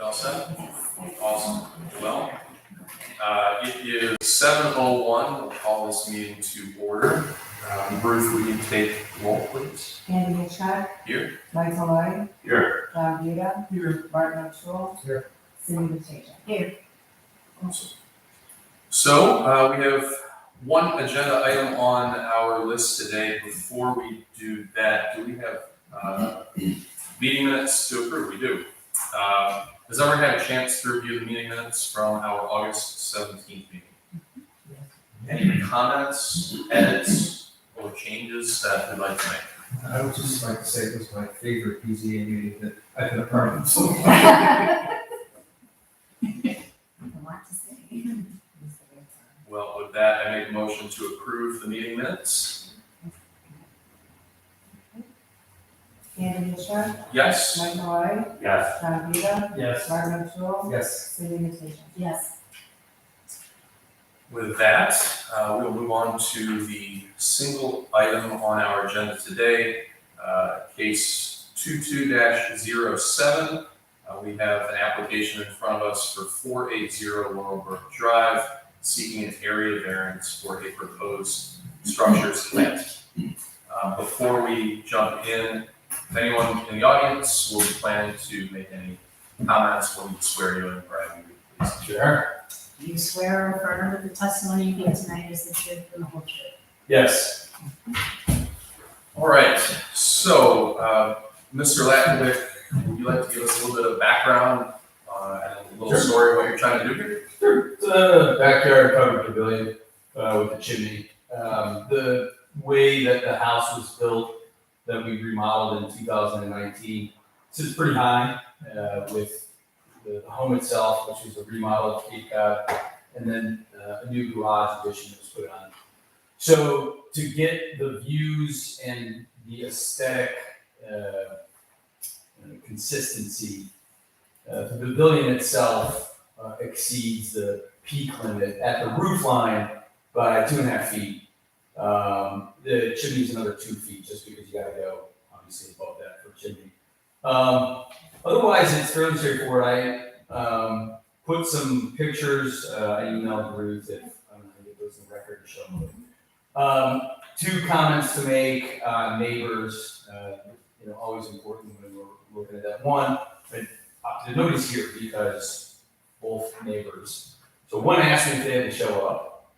all set? Awesome. Well, it is 7:01. We'll call this meeting to order. Bruce, will you take roll, please? Andy Hitchcock. Here. Michael Lloyd. Here. John Buda. Here. Martin O'Toole. Here. Cindy Bastasia. Here. Awesome. So we have one agenda item on our list today. Before we do that, do we have meeting minutes to approve? We do. Has everyone had a chance to review the meeting minutes from our August 17th meeting? Any comments, edits, or changes that you'd like to make? I would just like to say it was my favorite BZA meeting that I've been a part of so far. A lot to say. Well, with that, I make a motion to approve the meeting minutes. Andy Hitchcock. Yes. Michael Lloyd. Yes. John Buda. Yes. Martin O'Toole. Yes. Cindy Bastasia. Yes. With that, we'll move on to the single item on our agenda today, case 22-07. We have an application in front of us for 480 Laurel Brook Drive, seeking an area variance for a proposed structures plant. Before we jump in, if anyone in the audience will be planning to make any comments, we'll need to swear you in, Brad. Please. Sure. You swear or affirm that the testimony you give tonight is the truth and the whole truth? Yes. All right, so Mr. Latkovic, would you like to give us a little bit of background and a little story of what you're trying to do here? Sure. It's a backyard covered pavilion with a chimney. The way that the house was built, that we remodeled in 2019, sits pretty high with the home itself, which is a remodel of Cape Cod, and then a new garage addition that was put on. So to get the views and the aesthetic consistency, the pavilion itself exceeds the peak limit at the roof line by 2.5 feet. The chimney's another 2 feet, just because you gotta go obviously above that for chimney. Otherwise, it's fairly straightforward. I put some pictures. I emailed Ruth if I don't know how to get those in the record to show them. 2 comments to make. Neighbors, always important when we're looking at that. One, nobody's here because both neighbors. So one asked me if they had to show up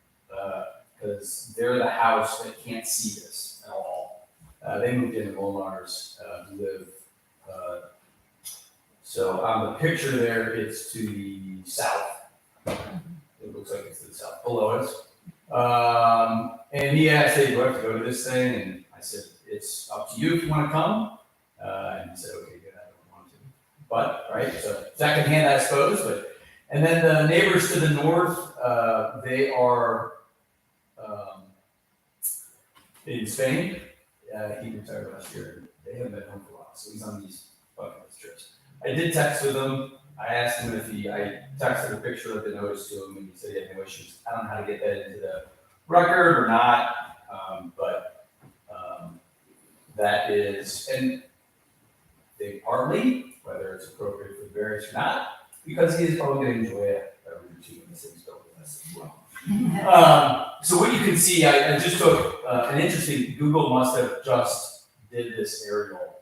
because they're the house that can't see this at all. They moved into Molnar's to live. So on the picture there, it's to the south. It looks like it's to the south, below us. And he asked, hey, do I have to go to this thing? And I said, it's up to you if you want to come. And he said, okay, good, I don't want to. But, right, so secondhand, I suppose. And then the neighbors to the north, they are in Spain. He retired last year. They haven't been home for a while, so he's on these bucket list trips. I did text with him. I asked him if I texted a picture of the notice to him, and he said he had no issues. I don't know how to get that into the record or not, but that is, and they partly, whether it's appropriate for the variance or not, because he is probably going to enjoy it every routine when this thing's built with us as well. So what you can see, I just took an interesting, Google must have just did this aerial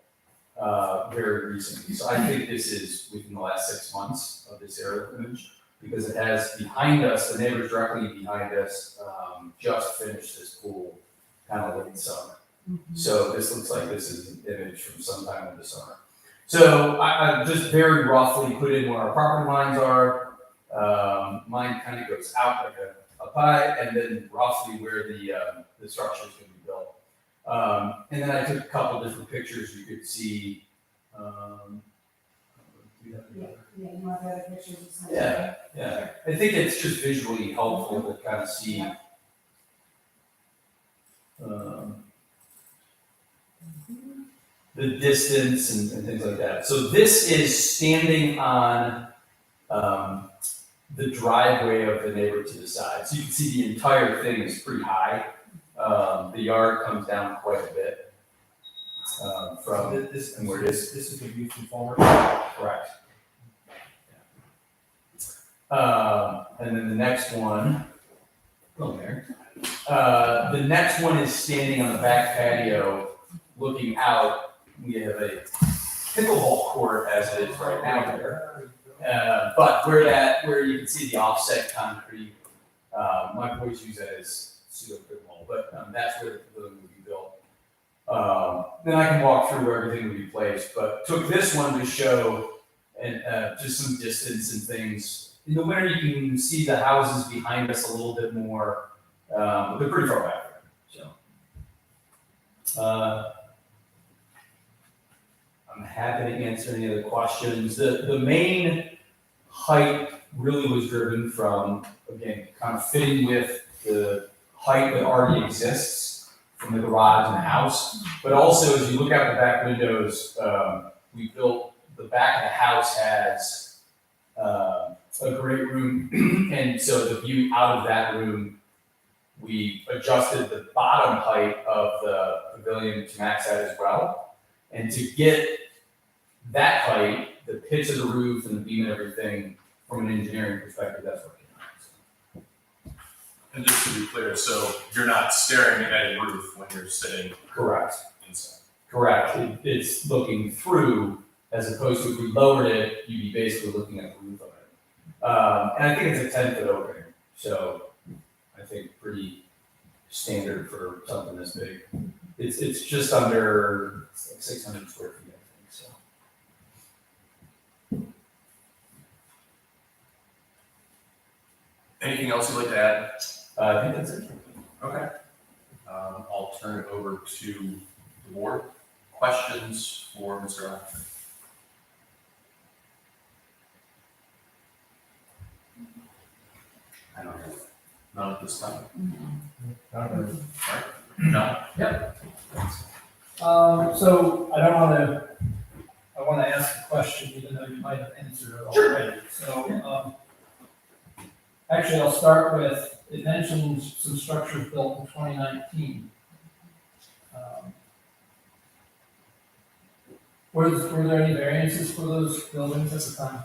very recently. So I think this is within the last 6 months of this aerial image, because it has behind us, the neighbors directly behind us, just finished this pool kind of late summer. So this looks like this is an image from sometime in the summer. So I just very roughly put in where our property lines are. Mine kind of goes out like a pie, and then roughly where the structure is going to be built. And then I took a couple different pictures. You could see. You want the other pictures? Yeah. I think it's just visually helpful to kind of see. The distance and things like that. So this is standing on the driveway of the neighbor to the side. So you can see the entire thing is pretty high. The yard comes down quite a bit from this and where it is. This is the view from forward. Correct. And then the next one, oh, there. The next one is standing on the back patio, looking out. We have a pickleball court as it is right now there. But where you can see the offset concrete, my boys use that as pseudo pickleball, but that's where the pavilion would be built. Then I can walk through where everything would be placed, but took this one to show and just some distance and things. In the winter, you can see the houses behind us a little bit more, but they're pretty far back there. So, I'm happy to answer any other questions. The main height really was driven from, again, kind of fitting with the height that already exists from the garage and the house. But also, as you look out the back windows, we built, the back of the house has a great room. And so the view out of that room, we adjusted the bottom height of the pavilion to max that as well. And to get that height, the pitch of the roof and the beam and everything, from an engineering perspective, that's working out. And just to be clear, so you're not staring at a roof when you're sitting Correct. inside. Correct. It's looking through, as opposed to if we lowered it, you'd be basically looking at the roof of it. And I think it's a 10-foot opening, so I think pretty standard for something this big. It's just under 600 square feet, I think. So. Anything else you'd like to add? I think that's it. Okay. I'll turn it over to the board. Questions for Mr. Allen? I don't have none at this time. No? Yep. So I want to ask a question, even though you might have answered it already. So, actually, I'll start with, it mentions some structures built in 2019. Were there any variances for those buildings at the time?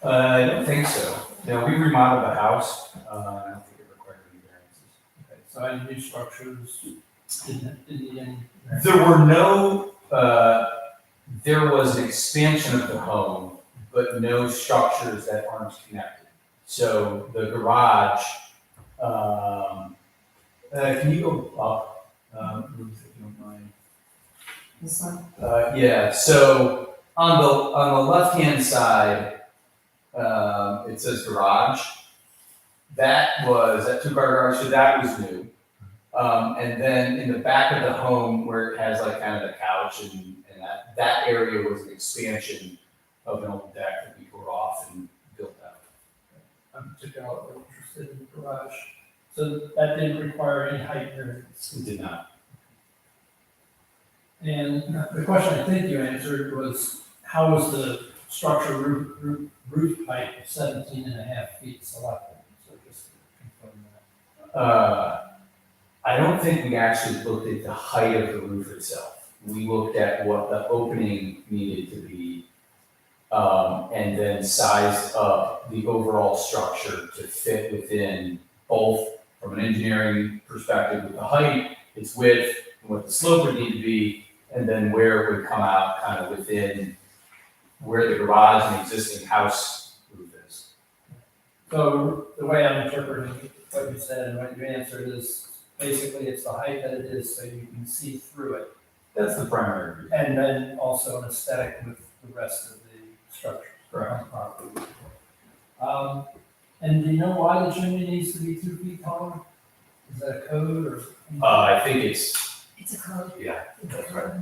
I don't think so. No, we remodeled the house. I don't think it required any variances. Okay, so any new structures didn't need any variances? There were no, there was an expansion of the home, but no structures that aren't connected. So the garage, can you go up, Ruth, if you don't mind? This one? Yeah, so on the left-hand side, it says garage. That 2-car garage, so that was new. And then in the back of the home where it has like kind of the couch and that area was an expansion of an old deck that we tore off and built out. I'm particularly interested in the garage. So that didn't require any height variance. It did not. And the question I think you answered was, how was the structure roof height of 17.5 feet selected? So just to confirm that. I don't think we actually looked at the height of the roof itself. We looked at what the opening needed to be, and then sized up the overall structure to fit within both from an engineering perspective with the height, its width, and what the slope would need to be, and then where it would come out kind of within where the garage and existing house roof is. So the way I'm interpreting what you said and what you answered is basically it's the height that it is so you can see through it. That's the primary reason. And then also an aesthetic with the rest of the structure. Correct. And do you know why the chimney needs to be 2 feet taller? Is that a code or? I think it's It's a code. Yeah, that's right.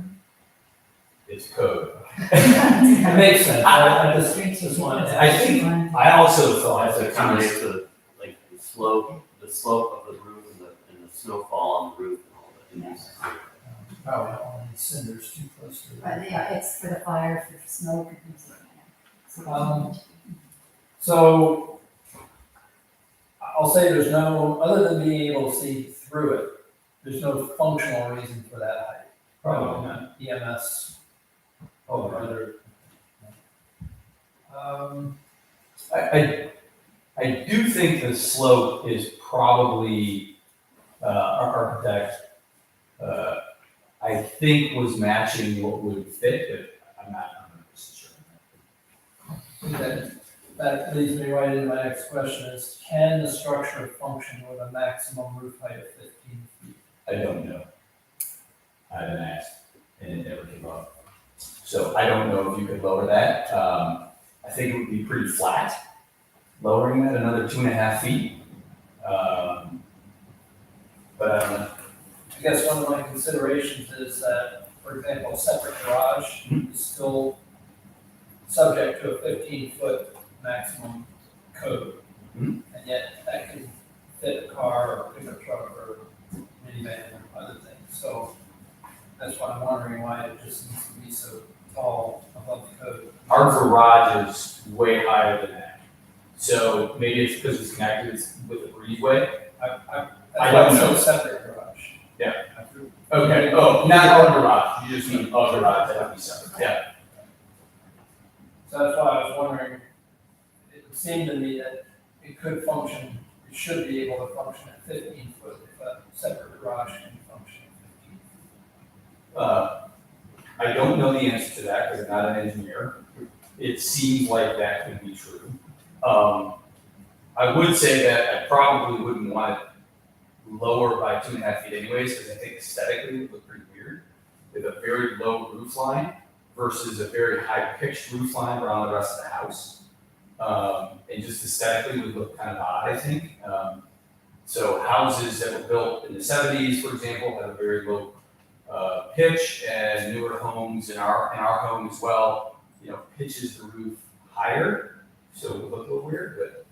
It's code. It makes sense. I just wanted to. I think, I also thought To that accommodate the slope of the roof and the snowfall on the roof and all that. Probably don't want any cinders too close to it. But yeah, it's for the fire, for smoke and things like that. So I'll say there's no, other than being able to see through it, there's no functional reason for that height. Probably not EMS or other. I I do think the slope is probably, our architect, I think was matching what would fit, but I'm not 100% sure. Okay, that leads me right into my next question is, can the structure function with a maximum roof height of 15 feet? I don't know. I haven't asked, and it never came up. So I don't know if you could lower that. I think it would be pretty flat, lowering that another 2.5 feet. But I don't know. I guess one of my considerations is that, for example, a separate garage is still subject to a 15-foot maximum code. Mhm. And yet that can fit a car or pickup truck or minivan or other things. So that's why I'm wondering why it just needs to be so tall above the code. Our garage is way higher than that. So maybe it's because it's connected with the breezeway. I don't know. That's why it's a separate garage. Yeah. After- Okay, oh, not our garage, you just mean a garage, that would be separate, yeah. So that's why I was wondering, it would seem to me that it could function, it should be able to function at 15 foot if a separate garage can function at 15. I don't know the answer to that because I'm not an engineer. It seems like that could be true. I would say that I probably wouldn't want it lower by 2.5 feet anyways, because I think aesthetically it would look pretty weird with a very low roof line versus a very high pitched roof line around the rest of the house. And just aesthetically would look kind of odd, I think. So houses that were built in the 70s, for example, have a very low pitch, and newer homes in our home as well, pitches the roof higher, so it would look a little weird, but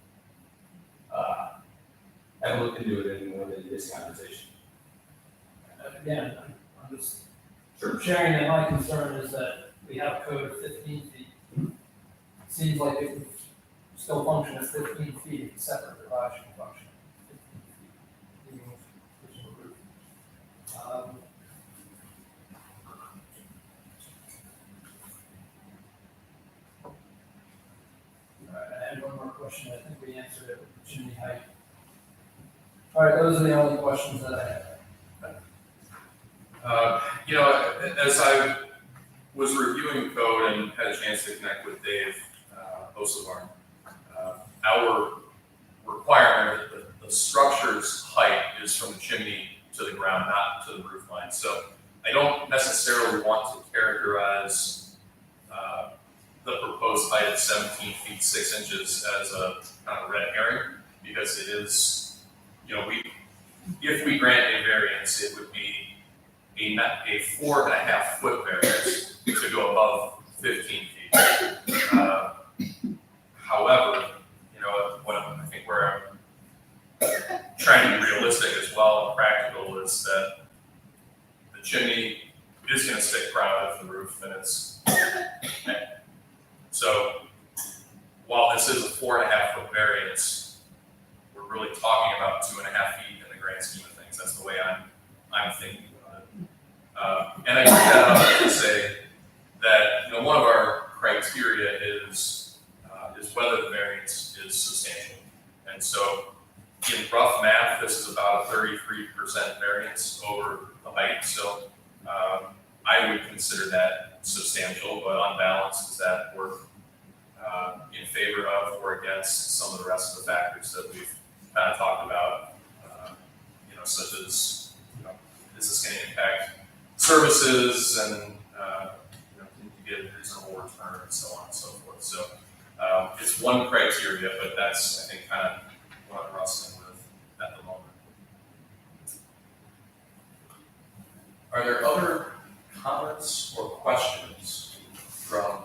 I haven't looked into it any more than this conversation. And again, I'm just sharing that my concern is that we have a code of 15 feet. Mhm. It seems like it would still function at 15 feet if a separate garage can function at 15 feet, even with pitching the roof. All right, I had one more question. I think we answered it with the chimney height. All right, those are the only questions that I have. As I was reviewing code and had a chance to connect with Dave Osebarn, our requirement that the structure's height is from the chimney to the ground, not to the roof line. So I don't necessarily want to characterize the proposed height of 17 feet 6 inches as a kind of red herring, because it is, if we grant a variance, it would be a 4.5 foot variance to go above 15 feet. However, what I think where I'm trying to be realistic as well and practical is that the chimney is going to stick proud of the roof, and it's so while this is a 4.5 foot variance, we're really talking about 2.5 feet in the grand scheme of things. That's the way I'm thinking about it. And I bring that up to say that one of our criteria is whether the variance is substantial. And so in rough math, this is about a 33% variance over the height. So I would consider that substantial, but on balance, does that work in favor of or against some of the rest of the factors that we've kind of talked about, such as, is this going to impact services and, can you get a reasonable return and so on and so forth. So it's one criteria, but that's, I think, kind of what I'm wrestling with at the moment. Are there other comments or questions from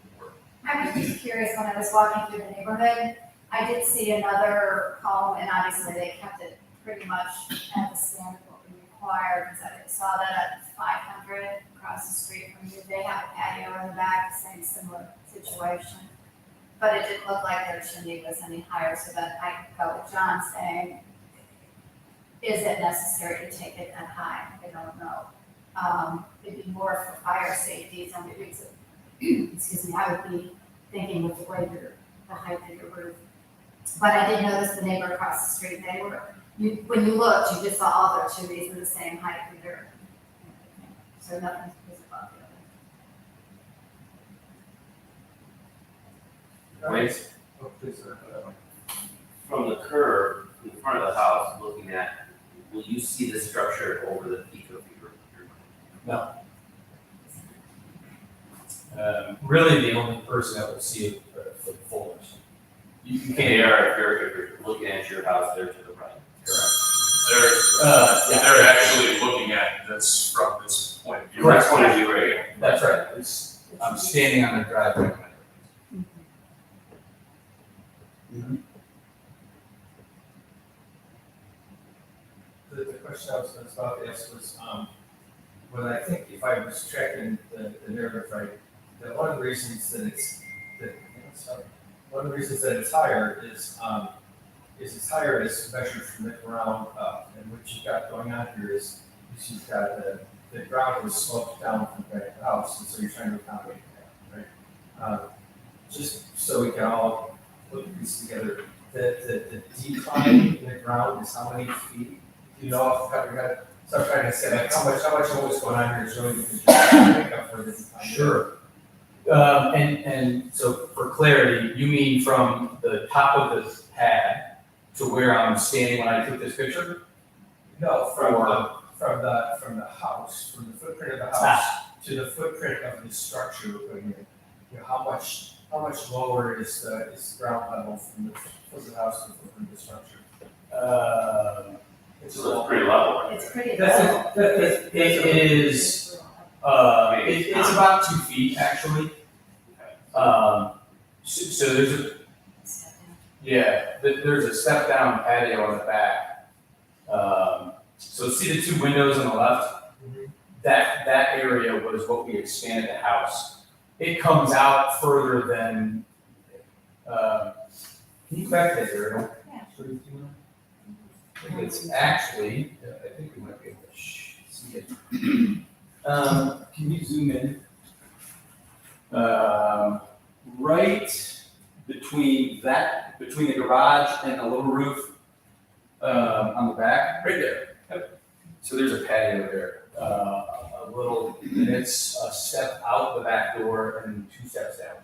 the board? I was just curious, when I was walking through the neighborhood, I did see another home, and obviously they kept it pretty much at the standard what we required, because I saw that at 500 across the street from you. They have a patio in the back, same similar situation. But it didn't look like their chimney was any higher, so that I go with John saying, is it necessary to take it that high? I don't know. It'd be more for fire safety, so maybe it's excuse me, I would be thinking with the way the height of your roof But I did notice the neighbor across the street, when you looked, you just saw all their trees were the same height and they're, so nothing was above the other. Right, Oh, please, from the curb in front of the house, looking at, will you see the structure over the peak of your? Really, the only person that would see it are the folders. You They can't. are, if you're looking at your house, they're to the right. They're actually looking at this from this point of view. Correct. This point of view right here. That's right. I'm standing on the driveway. The question I was about to ask was, when I think if I was tracking the narrative right, that one of the reasons that one of the reasons that it's higher is it's higher as measured from the ground up. And what you've got going on here is you've got the ground was sloped down from the back of the house, and so you're trying to accommodate that, right? Just so we can all put these together, the decline in the ground is how many feet? You know, off the top of your head. So I'm trying to say, like, how much of what's going on here is really just make up for the decline. Sure. And so for clarity, you mean from the top of the pad to where I'm standing when I took this picture? No, from the house, from the footprint of the house to the footprint of the structure we're putting in. You know, how much lower is the ground level from the house to the footprint of the structure? So it's pretty level, right? It's pretty. It is, it's about 2 feet actually. So there's a step down patio on the back. So see the 2 windows on the left? That area was what we expanded the house. It comes out further than, can you go back to that area? Yeah. It's actually, I think we might be able to see it. Can you zoom in? Right between the garage and the little roof, on the back, right there. Yep. So there's a patio there, and it's a step out the back door and 2 steps down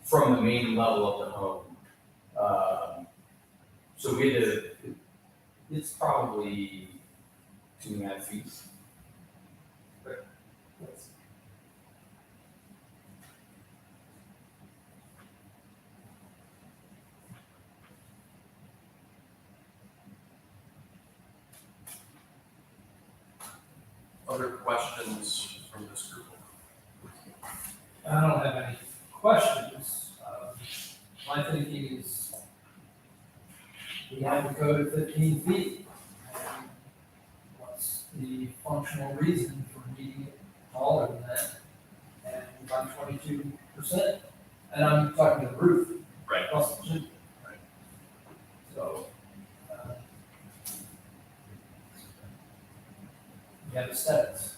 from the main level of the home. So we had to, it's probably 2.5 feet. Other questions from this group? I don't have any questions. My thinking is we have the code at 15 feet. And what's the functional reason for needing it taller than that? And I'm 22%, and I'm talking to the roof. Right. Plus the chimney. Right. So, you have aesthetics.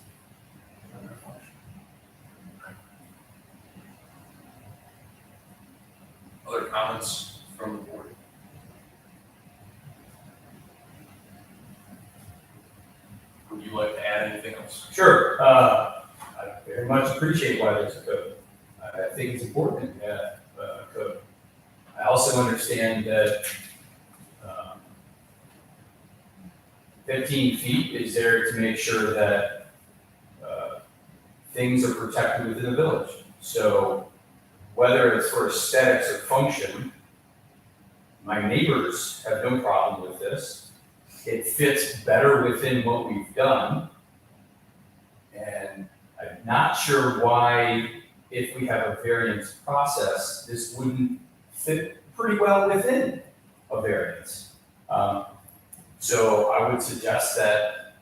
Other comments from the board? Would you like to add anything else? Sure. I very much appreciate why there's a code. I think it's important to have a code. I also understand that 15 feet is there to make sure that things are protected within the village. So whether it's for aesthetics or function, my neighbors have no problem with this. It fits better within what we've done. And I'm not sure why, if we have a variance process, this wouldn't fit pretty well within a variance. So I would suggest that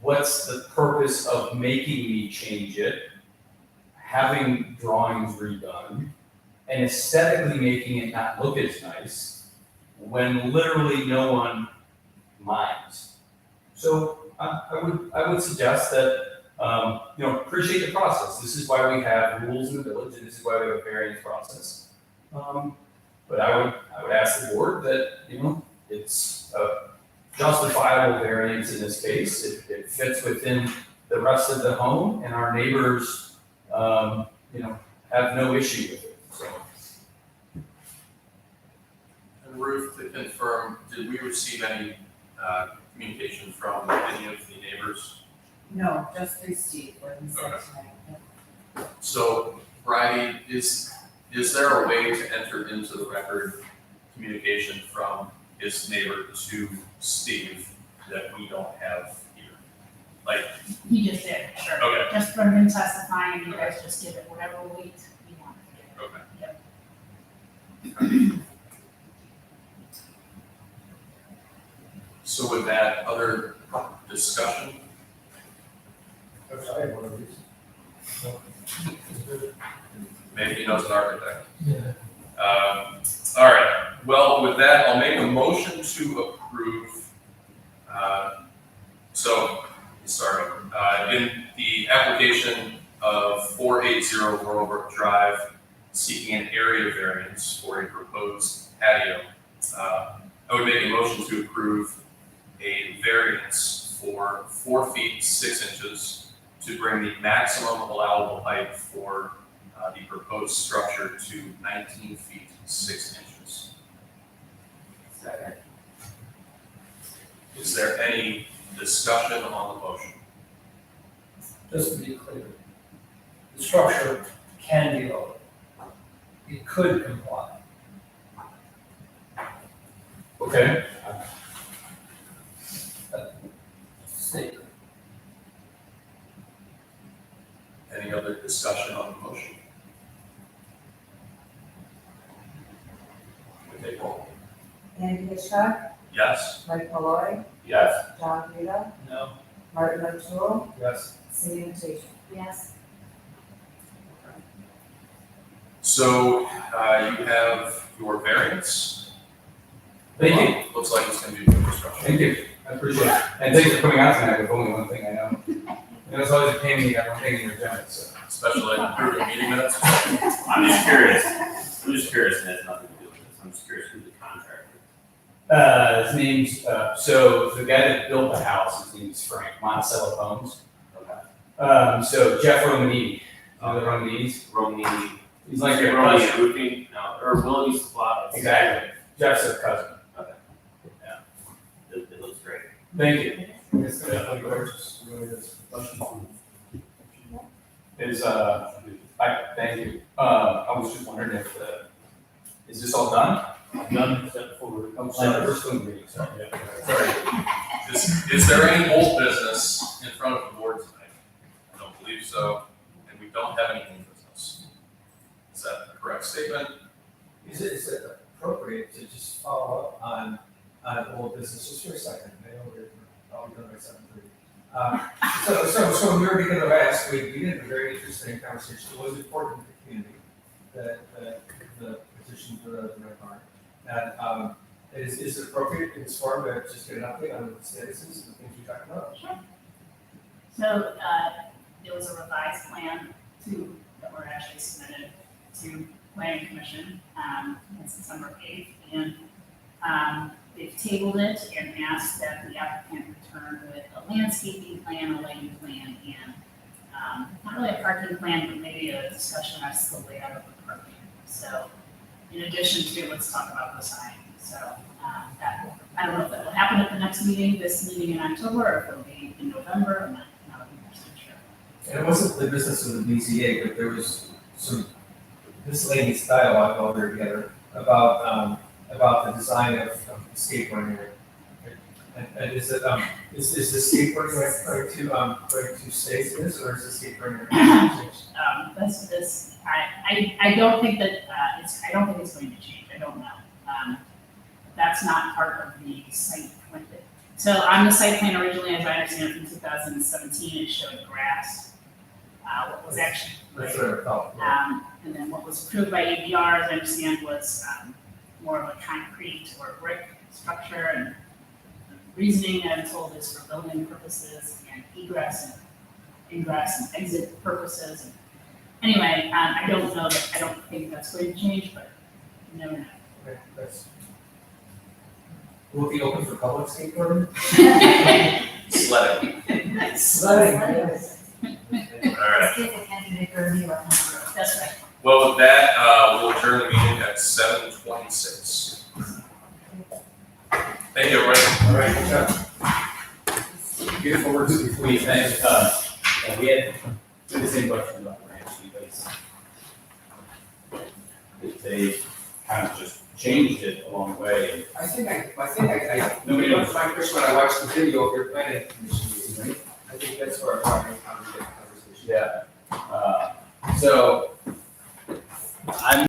what's the purpose of making me change it, having drawings redone, and aesthetically making it not look as nice when literally no one minds. So I would suggest that, appreciate the process. This is why we have rules in the village, and this is why we have a variance process. But I would ask the board that, it's a justifiable variance in this case. It fits within the rest of the home, and our neighbors, have no issue with it, so. And Ruth, to confirm, did we receive any communication from any of the neighbors? No, just through Steve, what he said Okay. tonight. So, Bridie, is there a way to enter into the record communication from his neighbor to Steve that we don't have here? Like, He just did, sure. okay, Just from him testifying, you guys just give it whatever weight you want to give it. okay. So with that, other discussion? I have one of these. Maybe he knows an architect. Yeah. All right, well, with that, I'll make a motion to approve. In the application of 480 Laurelbrook Drive, seeking an area variance for a proposed patio, I would make a motion to approve a variance for 4 feet 6 inches to bring the maximum allowable height for the proposed structure to 19 feet 6 inches. Second. Is there any discussion on the motion? Just to be clear, the structure can be lower. It could comply. Okay. Statement. Any other discussion on the motion? We take roll. Andy Hitchcock, Yes? Mike Malloy, Yes. John Rita, No. Martin O'Toole, Yes. Cindy Mutations. Yes. So, you have your variance. Thank you. Looks like it's gonna be for construction. Thank you, I appreciate it. And thanks for coming out tonight with only one thing I know. It's always a pain when you got one thing in your agenda, so. Especially approving meeting minutes. I'm just curious, and it has nothing to do with this, I'm just curious who the contractor is. His name's, so the guy that built the house, his name is Frank Monticello Homes. Okay. So Jeff Romanini, the Romaninis, Romney, he's like your Romney cousin. Roofing, no, or Willoughby's Supply. Exactly, Jeff's a cousin. It looks great. Thank you. It's definitely gorgeous, it really is. Thank you. I was just wondering if, is this all done? None except for. I'm sorry, we're still in meeting, sorry. Sorry. Is there any old business in front of the board tonight? I don't believe so, and we don't have any new business. Is that a correct statement? Is it appropriate to just follow up on old business just for a second? I know we're probably done by 7:30. So in your beginning of last week, we had a very interesting conversation. It was important to the community that the petition for the red barn. And is it appropriate in this form to just get an update on the statuses and the things we talked about? So, there was a revised plan that were actually submitted to planning commission, on September 8th. And, they've tabled it and asked that the applicant return with a landscaping plan, a lighting plan, and, not really a parking plan, but maybe a discussion as to the layout of the parking. So, in addition to, let's talk about the sign. So, I don't know if that will happen at the next meeting, this meeting in October, or if it'll be in November, I'm not 100% sure. And it wasn't the business of the BZA, but there was some miscellaneous dialogue while we were together about the design of the skateboarding area. And is it, is the skateboarding going to stay as is, or is the skateboarding area going to change? I don't think that, I don't think it's going to change, I don't know. That's not part of the site plan. So on the site plan originally, as I understand it from 2017, it showed grass. What was actually. That's what I thought. And then what was approved by ABR, as I understand, was, more of a concrete or brick structure, and the reasoning I'm told is for building purposes and ingress and exit purposes. And anyway, I don't think that's going to change, but you never know. Okay, that's. Will it be open for public skateboarding? Sledding. Sledding. All right. See if it can be bigger, you are. That's right. Well, with that, we'll adjourn the meeting at 7:26. Thank you, everybody. All right, good job. Beautiful work. We, and we had the same question about the ranch because they kind of just changed it along the way. I think I, Nobody knows. my first when I watched the video of your planning commission meeting, right? I think that's where I'm having a conversation. Yeah. So I'm